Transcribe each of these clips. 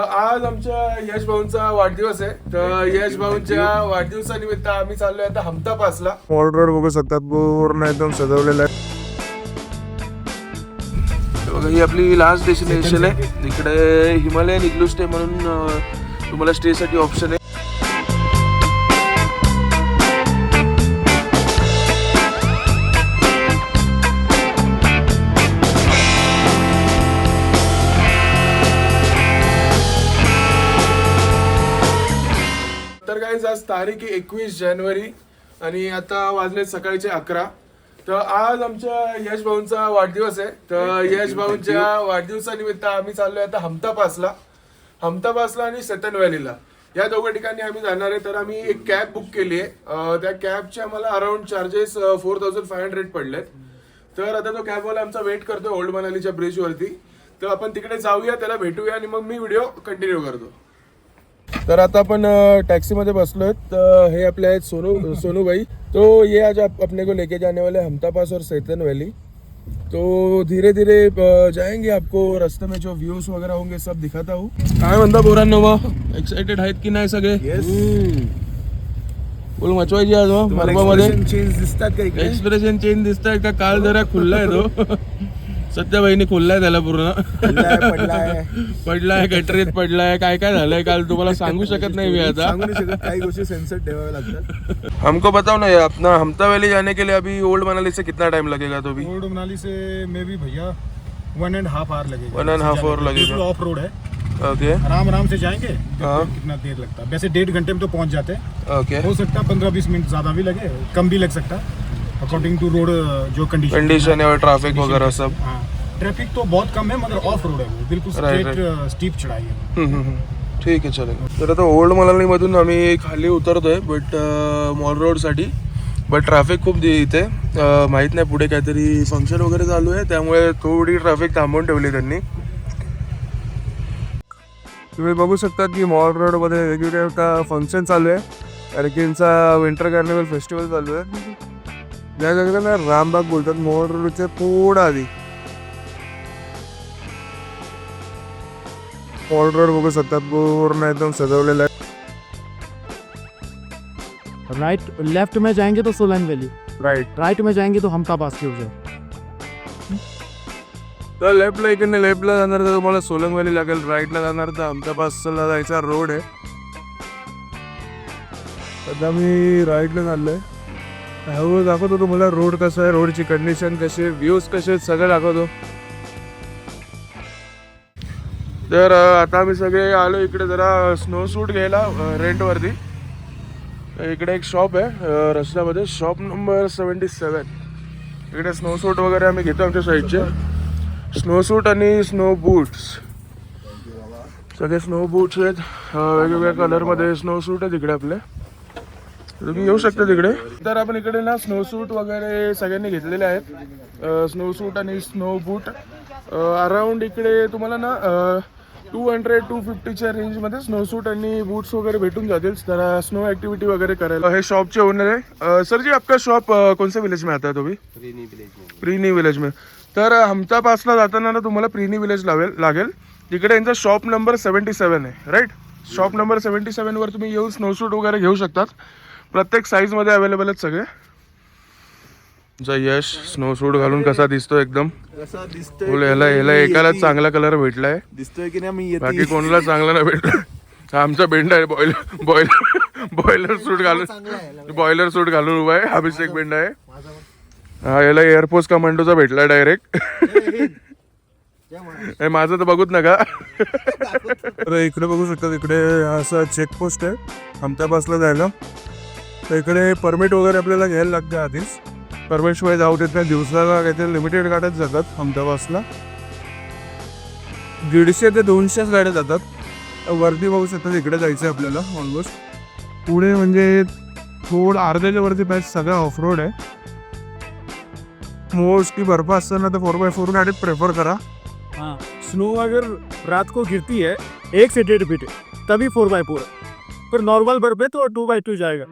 आज आमच्या यश भाऊंचा वाढदिवस आहे. तर यश भाऊंच्या वाढदिवसानिमित्त आम्ही चाललोय आता हमता पासला. मॉल रोड बघू शकतात, पूर्ण एकदम सजवलेला आहे. बघा ही आपली लास्ट डेस्टिनेशन आहे. इकडे हिमालयन इग्लू स्टे म्हणून तुम्हाला स्टे साठी ऑप्शन आहे. तर गाईज आज तारीख आहे 21 जानेवारी आणि आता वाजले सकाळचे 11. तर आज आमच्या यश भाऊंचा वाढदिवस आहे. तर यश भाऊंच्या वाढदिवसानिमित्त आम्ही चाललोय आता हमता पासला आणि सेतन व्हॅलीला, या दोघं ठिकाणी आम्ही जाणार आहे. तर आम्ही एक कॅब बुक केली आहे. त्या कॅबचे आम्हाला अराउंड चार्जेस 4500 पडलेत. तर आता तो कॅबवाला आमचा वेट करतोय ओल्ड मनालीच्या ब्रिजवरती. तर आपण तिकडे जाऊया, त्याला भेटूया आणि मग मी व्हिडिओ कंटिन्यू करतो. तर आता आपण टैक्सी मध्ये बसलोय. हे आपले आहेत सोनू भाई. तो ये आज अपने को लेके जाने वाले हमता पास और सेतन वैली. तो धीरे धीरे जाएंगे, आपको रास्ते में जो व्यूज वगैरह होंगे सब दिखाता हूँ. काय म्हणता पोरांनो, मग एक्साइटेड आहेत की नाही सगळे? बोल मचवायची आज मध्ये एक्सप्रेशन चेंज दिसतात का? काल जरा खुल्लाय तो सध्या बहिणी खुल्लाय त्याला पूर्ण पडलाय गटरीत पडलाय. काय काय झालंय काल तुम्हाला सांगू शकत नाही मी आता. काही गोष्टी सेन्सर ठेवाव्या लागतात. हमको बताओ ना यार, अपना हमता वैली जाने के लिए अभी ओल्ड मनाली से कितना टाइम लगेगा? तो भी ओल्ड मनाली से मे भी भैया 1.5 आवर लगेगा. 1.5 आवर लगेगा. ऑफ रोड है. ओके, आराम से जाएंगे. हाँ. कितना देर लगता है? वैसे 1.5 घंटे में तो पहुंच जाते हैं. ओके, हो सकता है 15-20 मिनट ज्यादा भी लगे, कम भी लग सकता है अकॉर्डिंग टू रोड जो कंडीशन है और ट्रैफिक वगैरह सब. ट्रैफिक तो बहुत कम है मगर ऑफ रोड है वो, बिल्कुल स्ट्रेट स्टीप चढ़ाई है. ठीक आहे, चलेगा. तर आता ओल्ड मनाली मधून आम्ही खाली उतरतोय बट मॉल रोड साठी. बट ट्रॅफिक खूप इथे माहित नाही, पुढे काहीतरी फंक्शन वगैरे चालू आहे त्यामुळे थोडी ट्रॅफिक थांबवून ठेवली त्यांनी. तुम्ही बघू शकता की मॉल रोड मध्ये वेगवेगळे फंक्शन चालू आहे. कारण की यांचा विंटर कार्निवल फेस्टिवल चालू आहे. या जागेला रामबाग बोलतात. मॉल रोडच्या थोडा आधी मॉल रोड बघू शकता, पूर्ण एकदम सजवलेला आहे. लेफ्ट में जाएंगे तो सोलन वैली, राईट में जाएंगे तो हमता पास की उधर. तर लेफ्टला इकडे लेफ्टला जाणार तर तुम्हाला सोलंग व्हॅली लागेल. राईटला जाणार तर हमता पासला जायचा रोड आहे. आता मी राईटला चाललोय. हळूहळू दाखवतो तुम्हाला रोड कसा आहे, रोडची कंडिशन कशी आहे, व्ह्यूज कसे आहेत, सगळं दाखवतो. तर आता आम्ही सगळे आलो इकडे जरा स्नो सूट घ्यायला रेंटवरती. इकडे एक शॉप आहे रस्त्यामध्ये, शॉप नंबर 77. इकडे स्नो सूट वगैरे आम्ही घेतो आमच्या साईडचे. स्नो सूट आणि स्नो बूट्स, सगळे स्नो बूट्स आहेत. वेगवेगळ्या कलरमध्ये स्नो सूट आहे तिकडे आपले, तुम्ही येऊ शकता तिकडे. तर आपण इकडे ना स्नो सूट वगैरे सगळ्यांनी घेतलेले आहेत. स्नो सूट आणि स्नो बूट अराउंड इकडे तुम्हाला ना 200-250च्या रेंजमध्ये स्नो सूट आणि बूट्स वगैरे भेटून जातील. तर स्नो ॲक्टिव्हिटी वगैरे करायला. हे शॉपचे ओनर आहे. सर जी, आपका शॉप कौन से विलेज में आता है? तो भी प्रीनी विलेज में. तर हमता पासला जाताना ना तुम्हाला प्रीनी विलेज लागेल. तिकडे यांचा शॉप नंबर 77 आहे. राईट, शॉप नंबर 77 वर तुम्ही येऊन स्नो सूट वगैरे घेऊ शकतात. प्रत्येक साईजमध्ये अवेलेबल आहेत सगळे. यश स्नो सूट घालून कसा दिसतो एकदम. ह्याला एकाला चांगला कलर भेटलाय, दिसतोय की नाही? बाकी कोणाला चांगला नाही भेटला. हा आमचा बेंडा आहे. बॉयलर सूट घालून उभा आहे. अभिषेक बेंडा आहे. हा याला एअरफोर्स कमांडोचा भेटला डायरेक्ट. माझं तर बघूच नका. इकडे बघू शकता, इकडे असं चेकपोस्ट आहे हमता पासला जायला. तर इकडे परमिट वगैरे आपल्याला घ्यायला लागते आधीच. परमिटशिवाय जाऊ देत नाही. दिवसाला काहीतरी लिमिटेड गाड्याच जातात हमता पासला. 150 ते 200 गाड्या जातात. वरती बघू शकता, इकडे जायचं आहे आपल्याला. ऑलमोस्ट पुढे म्हणजे थोडं अर्ध्याच्या वरती पाहिजे. सगळं ऑफ रोड आहे. मोस्टली बर्फ असताना तर 4x4 गाडी प्रेफर करा. हाँ, स्नो अगर रात को गिरती है 1 से 1.5 फीट तभी 4x4, पर नॉर्मल बर्फ है तो 2x2 जाएगा.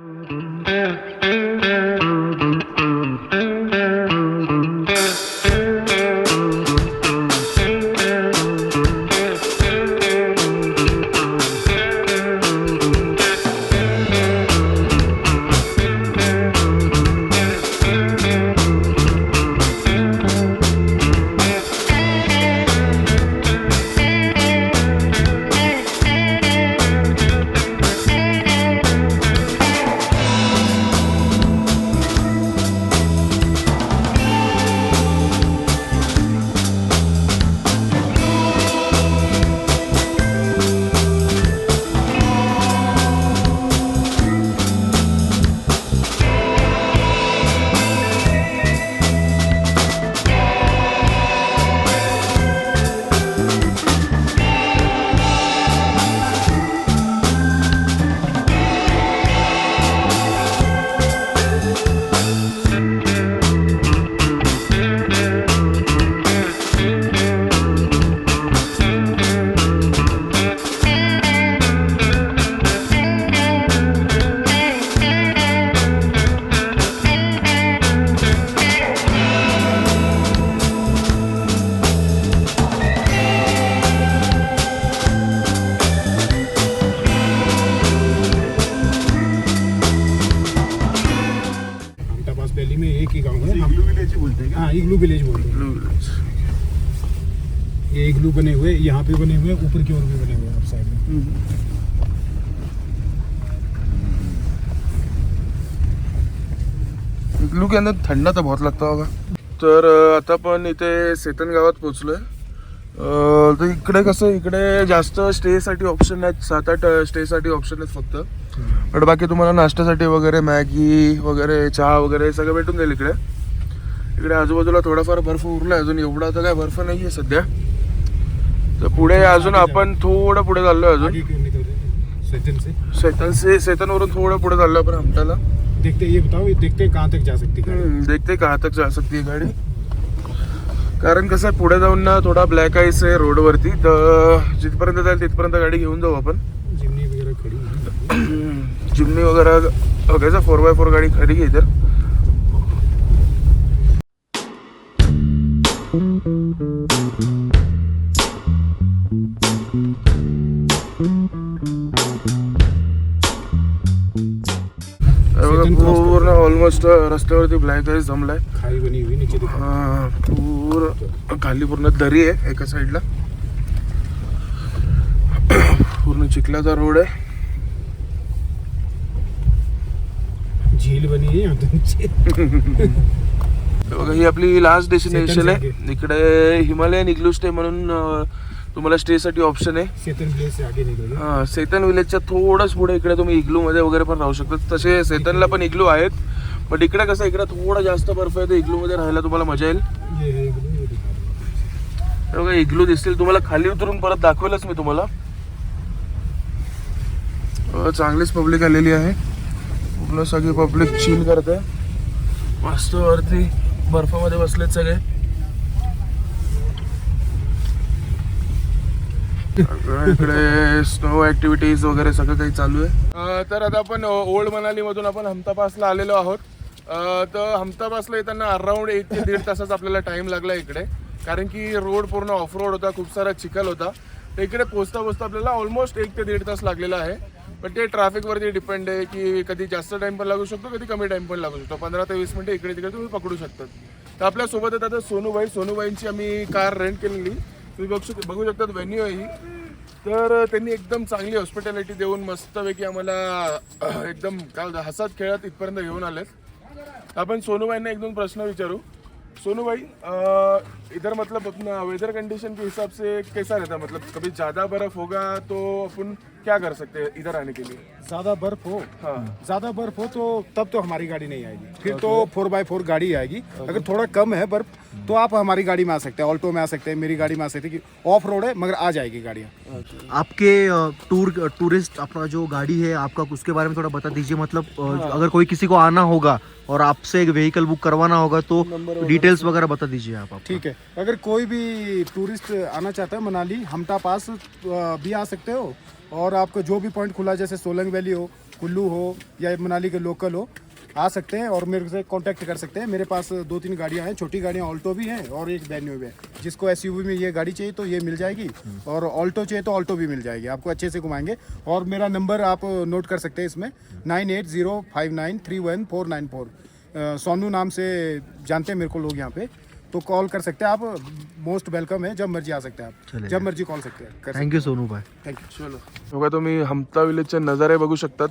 इग्लू विलेज बोलते हैं। ये इग्लू बने हुए, यहाँ पे बने हुए, ऊपर की ओर भी बने हुए हैं साइड में। इग्लू के अंदर ठंडा तो बहुत लगता होगा. तर आता पण इथे सेतन गावात पोहोचलोय. तर इकडे कसं, इकडे जास्त स्टेसाठी ऑप्शन आहेत, 7-8 स्टेसाठी ऑप्शन आहेत फक्त. पण बाकी तुम्हाला नाश्त्यासाठी वगैरे मॅगी वगैरे चहा वगैरे सगळं भेटून जाईल इकडे. इकडे आजूबाजूला थोडाफार बर्फ उरला अजून, एवढा तर काय बर्फ नाही आहे सध्या. तर पुढे अजून आपण थोडं पुढे चाललोय अजून. सेतनवरून थोडं पुढे चाललोय आपण हमटाला. देखते ये बताओ, देखते कहाँ तक जा सकती है, देखते कहाँ तक जा सकती है गाडी. कारण कसं आहे, पुढे जाऊन ना थोडा ब्लॅक आईस आहे रोडवरती, तर जिथपर्यंत जाईल तिथपर्यंत गाडी घेऊन जाऊ आपण. जिमनी वगैरह खड़ी है, जिमनी वगैरह बघायचं, 4x4 गाडी खरी आहे इधर. पूर्ण ऑलमोस्ट रस्त्यावरती ब्लॅक आईस जमलाय. खाई बनी हुई नीचे दिखा. हा, पूर्ण खाली पूर्ण दरी आहे एका साईडला. पूर्ण चिखलाचा रोड आहे. झील बनी है यहाँ पे नीचे. बघा, ही आपली लास्ट डेस्टिनेशन आहे. इकडे हिमालयन इग्लू स्टे म्हणून तुम्हाला स्टे साठी ऑप्शन आहे. सेतन विलेज से आगे निकलोगे. हा, सेतन विलेजच्या थोडंच पुढे इकडे तुम्ही इग्लू मध्ये वगैरे पण राहू शकता. तसे सेतनला पण इग्लू आहेत, पण इकडे कसं, इकडे थोडा जास्त बर्फ आहे, तर इग्लू मध्ये राहायला तुम्हाला मजा येईल. ये है इग्लू, ये दिखा दो. बघा, इग्लू दिसतील तुम्हाला. खाली उतरून परत दाखवेलच मी तुम्हाला. चांगलीच पब्लिक आलेली आहे. पूर्ण सगळी पब्लिक चिल करते मस्त. वरती बर्फामध्ये बसलेत सगळे. इकडे स्नो ऍक्टिव्हिटीज वगैरे सगळं काही चालू आहे. तर आता आपण ओल्ड मनाली मधून आपण हमता पासला आलेलो आहोत. तर हमता पासला येताना अराउंड 1 ते 1.5 तासाचा आपल्याला टाइम लागला इकडे, कारण की रोड पूर्ण ऑफ रोड होता, खूप सारा चिखल होता. तर इकडे पोचता पोचता आपल्याला ऑलमोस्ट 1 ते 1.5 तास लागलेला आहे. पण ते ट्रॅफिकवरती डिपेंड आहे की कधी जास्त टाइम पण लागू शकतो, कधी कमी टाइम पण लागू शकतो. 15 ते 20 मिनिटं इकडे तिकडे तुम्ही पकडू शकतात. तर आपल्यासोबत येतात आता सोनूबाईंची आम्ही कार रेंट केलेली. तुम्ही बघू शकतात व्हेन्यू आहे ही. तर त्यांनी एकदम चांगली हॉस्पिटॅलिटी देऊन मस्तपैकी आम्हाला एकदम काय हसत खेळत इथपर्यंत घेऊन आलेत. आपण सोनूबाईंना 1-2 प्रश्न विचारू. सोनूबाई, इधर मतलब अपना वेदर कंडीशन के हिसाब से कैसा रहता है? मतलब कभी ज़्यादा बर्फ होगा तो अपन क्या कर सकते हैं इधर आने के लिए? ज्यादा बर्फ हो, हाँ, ज्यादा बर्फ हो तो तब तो हमारी गाड़ी नहीं आएगी, फिर तो 4x4 गाड़ी आएगी. अगर थोड़ा कम है बर्फ तो आप हमारी गाड़ी में आ सकते हैं, ऑल्टो में आ सकते हैं, मेरी गाड़ी में आ सकते हैं. ऑफ रोड है मगर आ जाएगी गाड़ियाँ. आपके टूरिस्ट अपना जो गाड़ी है आपका, उसके बारे में थोड़ा बता दीजिए. मतलब अगर कोई किसी को आना होगा और आपसे एक व्हीकल बुक करवाना होगा तो डिटेल्स वगैरह बता दीजिए आप. ठीक है, अगर कोई भी टूरिस्ट आना चाहता है मनाली, हमटा पास भी आ सकते हो. और आपको जो भी पॉइंट खुला, जैसे सोलंग वैली हो, कुल्लू हो या मनाली के लोकल हो, आ सकते हैं और मेरे से कांटेक्ट कर सकते हैं. मेरे पास 2-3 गाड़ियां हैं, छोटी गाड़ियां ऑल्टो भी हैं और एक वेन्यू भी है. जिसको एसयूवी में ये गाड़ी चाहिए तो ये मिल जाएगी, और ऑल्टो चाहिए तो ऑल्टो भी मिल जाएगी. आपको अच्छे से घुमाएंगे. और मेरा नंबर आप नोट कर सकते हैं इसमें, 9805931494. सोनू नाम से जानते हैं मेरे को लोग यहाँ पे, तो कॉल कर सकते हैं आप. मोस्ट वेलकम है, जब मर्जी आ सकते हैं आप, जब मर्जी कॉल सकते हैं. थैंक यू सोनू भाई. Thank you. चलो. बघा, तुम्ही हमता विलेजचे नजारे बघू शकतात.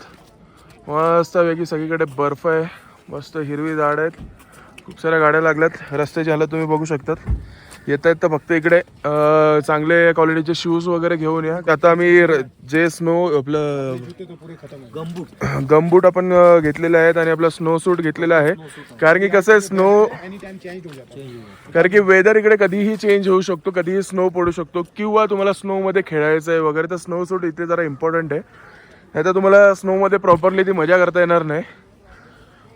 मस्त वेगळी सगळीकडे बर्फ आहे, मस्त हिरवी झाड आहेत, खूप साऱ्या गाड्या लागल्यात. रस्त्याची हालत तुम्ही बघू शकतात. येता येता फक्त इकडे चांगले क्वालिटीचे शूज वगैरे घेऊन या. आता आम्ही जे स्नो आपलं गमबूट आपण घेतलेले आहेत आणि आपला स्नो सूट घेतलेला आहे. कारण की कसं आहे, स्नो, एनी टाइम चेंज हो जाता है. कारण की वेदर इकडे कधीही चेंज होऊ शकतो, कधीही स्नो पडू शकतो, किंवा तुम्हाला स्नोमध्ये खेळायचं आहे वगैरे, तर स्नो सूट इथे जरा इम्पॉर्टंट आहे. नाही तर तुम्हाला स्नोमध्ये प्रॉपरली ती मजा करता येणार नाही.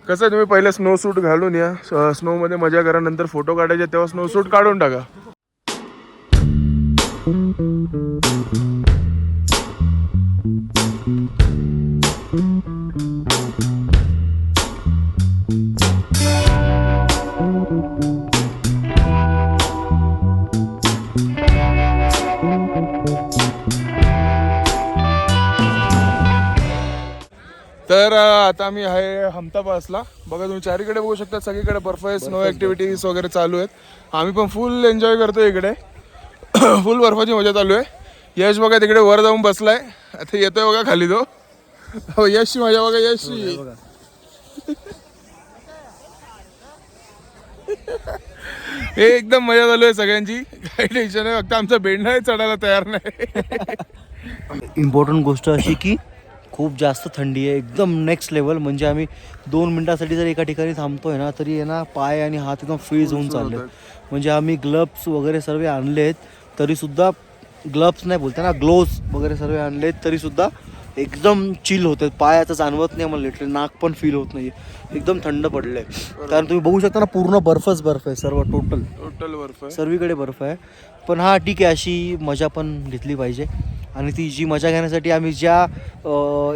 कसं आहे, तुम्ही पहिले स्नो सूट घालून या, स्नोमध्ये मजा करा. नंतर फोटो काढायचे तेव्हा स्नो सूट काढून टाका. तर आता आम्ही आहे हमटा पासला. बघा तुम्ही चारीकडे बघू शकता, सगळीकडे बर्फ आहे, स्नो ॲक्टिव्हिटीज वगैरे चालू आहेत. आम्ही पण फुल एन्जॉय करतो इकडे. फुल बर्फाची मजा चालू आहे. यश बघा तिकडे वर जाऊन बसलाय, आता येतोय बघा खाली तो. हो यशची मजा बघा, यशची. हे एकदम मजा चालू आहे सगळ्यांची, काही टेन्शन नाही. फक्त आमचा बेंड नाही चढायला तयार नाही. इम्पॉर्टंट गोष्ट अशी की खूप जास्त थंडी आहे, एकदम नेक्स्ट लेवल. म्हणजे आम्ही 2 मिनिटासाठी जर एका ठिकाणी थांबतोय ना, तरी आहे ना पाय आणि हात एकदम फ्रीज होऊन चालले. म्हणजे आम्ही ग्लव्स वगैरे सर्व आणलेत, तरीसुद्धा ग्लव्स नाही बोलते ना, ग्लोव्स वगैरे सर्व आणलेत, तरीसुद्धा एकदम चिल होते. पाय आता जाणवत नाही मला, लिटरली नाक पण फील होत नाही, एकदम थंड पडलंय. कारण तुम्ही बघू शकता ना, पूर्ण बर्फच बर्फ आहे सर्व, टोटल बर्फ आहे, सर्वीकडे बर्फ आहे. पण हा ठीक आहे, अशी मजा पण घेतली पाहिजे. आणि ती जी मजा घेण्यासाठी आम्ही ज्या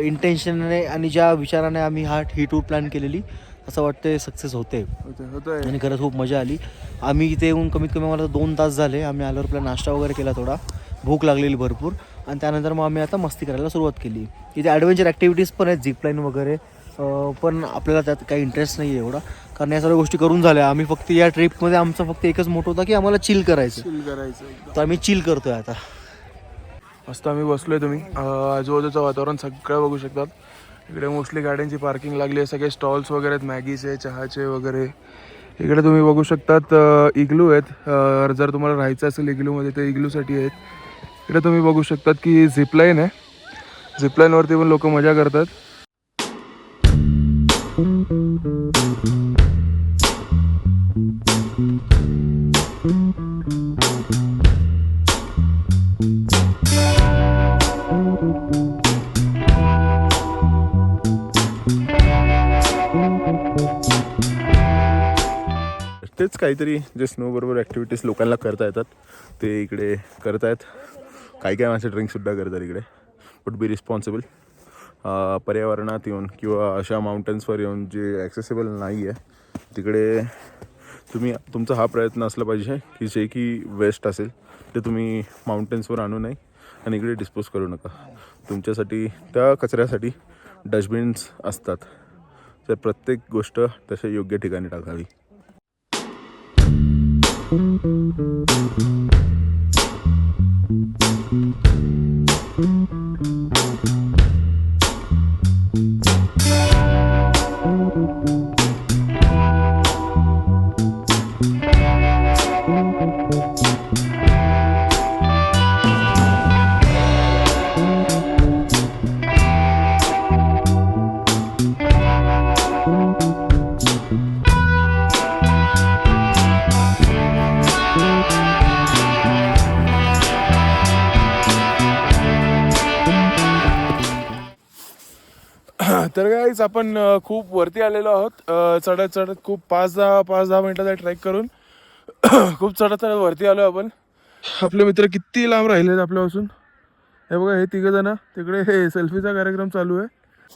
इंटेन्शनने आणि ज्या विचाराने आम्ही ही टूर प्लॅन केलेली, असं वाटतं सक्सेस होते. आणि खरंच खूप मजा आली. आम्ही इथे येऊन कमीत कमी मला 2 तास झाले. आम्ही आल्यावर आपला नाश्ता वगैरे केला, थोडा भूक लागलेली भरपूर, आणि त्यानंतर मग आम्ही आता मस्ती करायला सुरुवात केली. इथे ॲडव्हेंचर ॲक्टिव्हिटीज पण आहेत, झिपलाईन वगैरे, पण आपल्याला त्यात काही इंटरेस्ट नाही आहे एवढा, कारण या सर्व गोष्टी करून झाल्या. आम्ही फक्त या ट्रिपमध्ये आमचा फक्त एकच मोठं होता की आम्हाला चिल करायचं. तर आम्ही चिल करतोय आता. मस्त आम्ही बसलोय. तुम्ही आजूबाजूचं वातावरण सगळं बघू शकतात. इकडे मोस्टली गाड्यांची पार्किंग लागली आहे, सगळे स्टॉल्स वगैरे आहेत, मॅगीचे, चहाचे वगैरे. इकडे तुम्ही बघू शकतात इग्लू आहेत. जर तुम्हाला राहायचं असेल इग्लूमध्ये तर इग्लूसाठी आहेत. इकडे तुम्ही बघू शकतात की झिपलाईन आहे, झिपलाईनवरती पण लोक मजा करतात. तेच काहीतरी जे स्नो बरोबर ॲक्टिव्हिटीज लोकांना करता येतात ते इकडे करत आहेत. काही काही माणसं ड्रिंकसुद्धा करतात इकडे. But be responsible. पर्यावरणात येऊन किंवा अशा माउंटन्सवर येऊन जे ॲक्सेसिबल नाही आहे तिकडे तुमचा हा प्रयत्न असला पाहिजे की जे की वेस्ट असेल ते तुम्ही माउंटन्सवर आणू नये आणि इकडे डिस्पोज करू नका. तुमच्यासाठी त्या कचऱ्यासाठी डस्टबिन्स असतात, तर प्रत्येक गोष्ट तशा योग्य ठिकाणी टाकावी. तर गाईज आपण खूप वरती आलेलो आहोत. चढत खूप 5-10 मिनिटाचा ट्रेक करून खूप चढत वरती आलो आपण. आपले मित्र किती लांब राहिले आपल्यापासून. हे बघा, हे 3 जण तिकडे हे सेल्फीचा कार्यक्रम चालू आहे.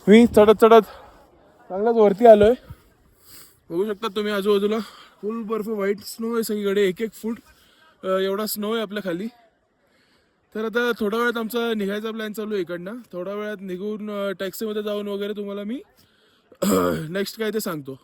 मी चढत चांगलाच वरती आलोय. बघू शकता तुम्ही आजूबाजूला फुल बर्फ, व्हाईट स्नो आहे सगळीकडे. 1-1 फूट एवढा स्नो आहे आपल्या खाली. तर आता थोड्या वेळात आमचा निघायचा प्लॅन चालू आहे इकडनं. थोड्या वेळात निघून टॅक्सीमध्ये जाऊन वगैरे तुम्हाला मी नेक्स्ट काय ते सांगतो.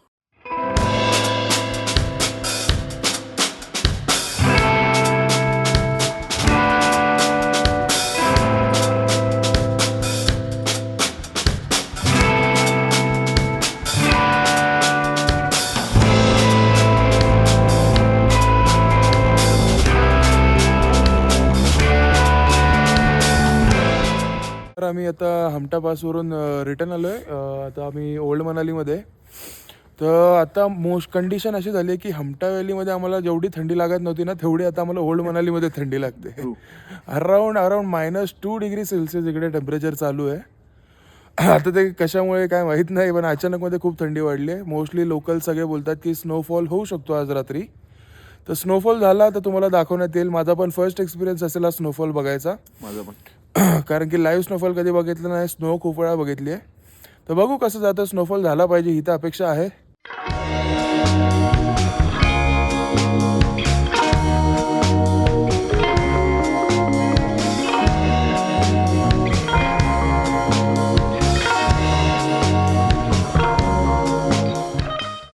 तर आम्ही आता हमटा पासवरून रिटर्न आलो आहे. आता आम्ही ओल्ड मनालीमध्ये. तर आता कंडिशन अशी झाली आहे की हमटा व्हॅलीमध्ये आम्हाला जेवढी थंडी लागत नव्हती ना, तेवढी आता आम्हाला ओल्ड मनालीमध्ये थंडी लागते. अराउंड -2 डिग्री सेल्सिअस इकडे टेम्परेचर चालू आहे. आता ते कशामुळे काय माहीत नाही, पण अचानकमध्ये खूप थंडी वाढली आहे. मोस्टली लोकल सगळे बोलतात की स्नोफॉल होऊ शकतो आज रात्री. तर स्नोफॉल झाला तर तुम्हाला दाखवण्यात येईल. माझा पण फर्स्ट एक्सपिरियन्स असेल हा स्नोफॉल बघायचा. माझं पण, कारण की लाईव्ह स्नोफॉल कधी बघितलं नाही, स्नो खूप वेळा बघितली आहे. तर बघू कसं जातं. स्नोफॉल झाला पाहिजे ही तर अपेक्षा आहे.